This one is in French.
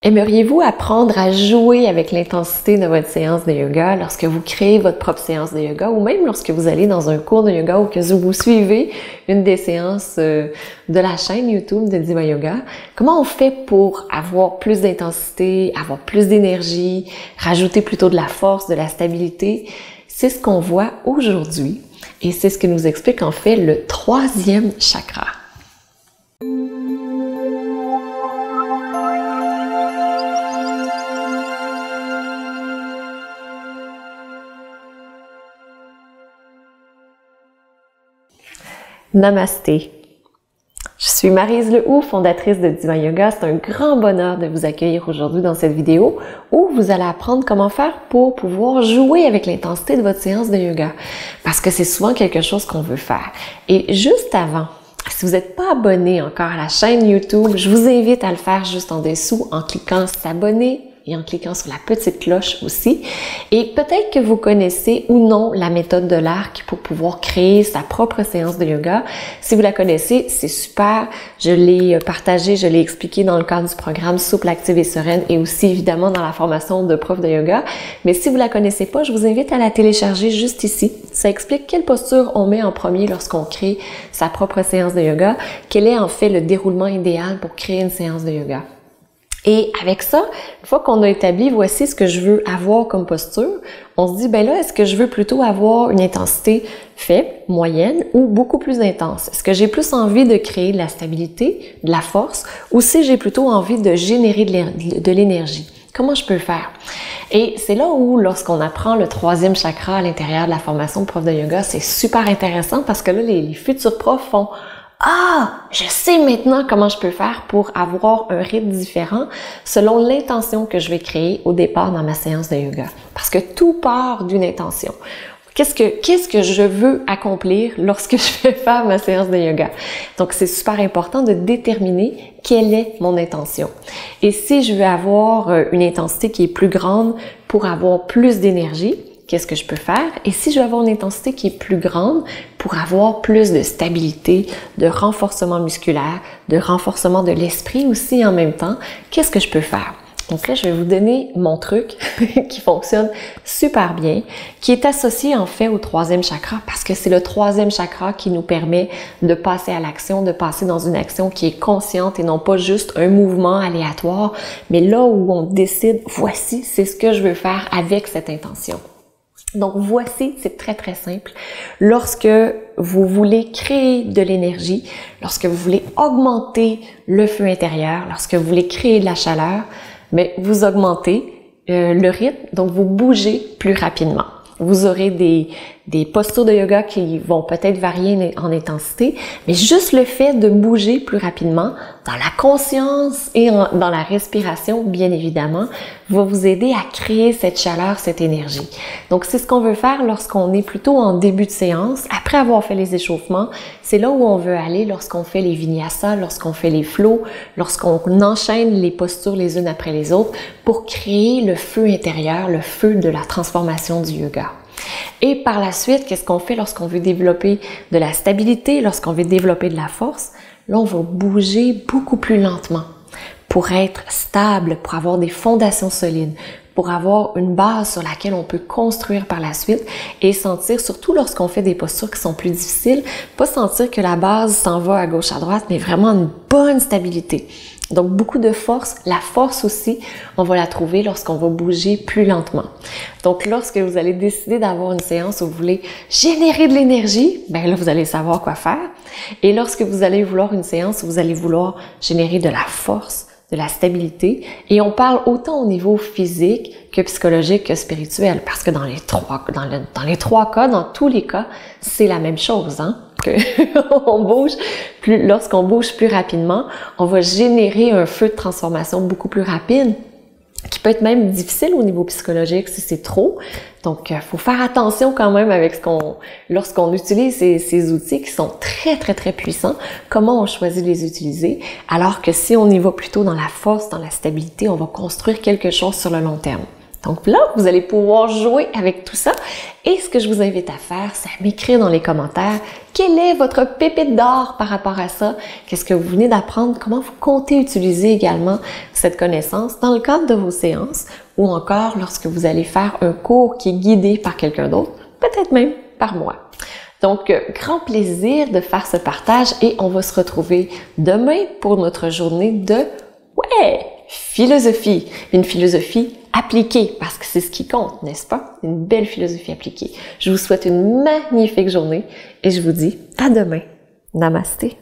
Aimeriez-vous apprendre à jouer avec l'intensité de votre séance de yoga lorsque vous créez votre propre séance de yoga ou même lorsque vous allez dans un cours de yoga ou que vous suivez une des séances de la chaîne YouTube de Diva Yoga? Comment on fait pour avoir plus d'intensité, avoir plus d'énergie, rajouter plutôt de la force, de la stabilité? C'est ce qu'on voit aujourd'hui et c'est ce que nous explique en fait le troisième chakra. Namasté. Je suis Maryse Lehoux, fondatrice de Diva Yoga. C'est un grand bonheur de vous accueillir aujourd'hui dans cette vidéo où vous allez apprendre comment faire pour pouvoir jouer avec l'intensité de votre séance de yoga. Parce que c'est souvent quelque chose qu'on veut faire. Et juste avant, si vous n'êtes pas abonné encore à la chaîne YouTube, je vous invite à le faire juste en dessous en cliquant s'abonner et en cliquant sur la petite cloche aussi. Et peut-être que vous connaissez ou non la méthode de l'arc pour pouvoir créer sa propre séance de yoga. Si vous la connaissez, c'est super. Je l'ai partagé, je l'ai expliqué dans le cadre du programme Souple, Active et Sereine et aussi évidemment dans la formation de prof de yoga. Mais si vous la connaissez pas, je vous invite à la télécharger juste ici. Ça explique quelle posture on met en premier lorsqu'on crée sa propre séance de yoga, quel est en fait le déroulement idéal pour créer une séance de yoga. Et avec ça, une fois qu'on a établi, voici ce que je veux avoir comme posture, on se dit, ben là, est-ce que je veux plutôt avoir une intensité faible, moyenne ou beaucoup plus intense? Est-ce que j'ai plus envie de créer de la stabilité, de la force, ou si j'ai plutôt envie de générer de l'énergie? Comment je peux faire? Et c'est là où, lorsqu'on apprend le troisième chakra à l'intérieur de la formation de prof de yoga, c'est super intéressant parce que là, les futurs profs font « Ah, je sais maintenant comment je peux faire pour avoir un rythme différent selon l'intention que je vais créer au départ dans ma séance de yoga. » Parce que tout part d'une intention. Qu'est-ce que je veux accomplir lorsque je vais faire ma séance de yoga? Donc, c'est super important de déterminer quelle est mon intention. Et si je veux avoir une intensité qui est plus grande pour avoir plus d'énergie, qu'est-ce que je peux faire? Et si je veux avoir une intensité qui est plus grande pour avoir plus de stabilité, de renforcement musculaire, de renforcement de l'esprit aussi en même temps, qu'est-ce que je peux faire? Donc là, je vais vous donner mon truc qui fonctionne super bien, qui est associé en fait au troisième chakra parce que c'est le troisième chakra qui nous permet de passer à l'action, de passer dans une action qui est consciente et non pas juste un mouvement aléatoire, mais là où on décide, voici, c'est ce que je veux faire avec cette intention. Donc voici, c'est très très simple. Lorsque vous voulez créer de l'énergie, lorsque vous voulez augmenter le feu intérieur, lorsque vous voulez créer de la chaleur, mais vous augmentez le rythme, donc vous bougez plus rapidement. Vous aurez des postures de yoga qui vont peut-être varier en intensité, mais juste le fait de bouger plus rapidement, dans la conscience et dans la respiration, bien évidemment, va vous aider à créer cette chaleur, cette énergie. Donc, c'est ce qu'on veut faire lorsqu'on est plutôt en début de séance. Après avoir fait les échauffements, c'est là où on veut aller lorsqu'on fait les vinyasas, lorsqu'on fait les flows, lorsqu'on enchaîne les postures les unes après les autres pour créer le feu intérieur, le feu de la transformation du yoga. Et par la suite, qu'est-ce qu'on fait lorsqu'on veut développer de la stabilité, lorsqu'on veut développer de la force? Là, on va bouger beaucoup plus lentement pour être stable, pour avoir des fondations solides, pour avoir une base sur laquelle on peut construire par la suite et sentir, surtout lorsqu'on fait des postures qui sont plus difficiles, pas sentir que la base s'en va à gauche, à droite, mais vraiment une bonne stabilité. Donc, beaucoup de force. La force aussi, on va la trouver lorsqu'on va bouger plus lentement. Donc, lorsque vous allez décider d'avoir une séance où vous voulez générer de l'énergie, ben là, vous allez savoir quoi faire. Et lorsque vous allez vouloir une séance où vous allez vouloir générer de la force, de la stabilité, et on parle autant au niveau physique que psychologique que spirituel, parce que dans les trois cas, dans tous les cas, c'est la même chose, hein? Lorsqu'on bouge plus rapidement, on va générer un feu de transformation beaucoup plus rapide, qui peut être même difficile au niveau psychologique si c'est trop. Donc, faut faire attention quand même avec lorsqu'on utilise ces outils qui sont très, très, très puissants, comment on choisit de les utiliser, alors que si on y va plutôt dans la force, dans la stabilité, on va construire quelque chose sur le long terme. Donc là, vous allez pouvoir jouer avec tout ça. Et ce que je vous invite à faire, c'est à m'écrire dans les commentaires quelle est votre pépite d'or par rapport à ça. Qu'est-ce que vous venez d'apprendre? Comment vous comptez utiliser également cette connaissance dans le cadre de vos séances ou encore lorsque vous allez faire un cours qui est guidé par quelqu'un d'autre, peut-être même par moi. Donc, grand plaisir de faire ce partage et on va se retrouver demain pour notre journée de philosophie. Une philosophie appliquée parce que c'est ce qui compte, n'est-ce pas? Une belle philosophie appliquée. Je vous souhaite une magnifique journée et je vous dis à demain. Namasté.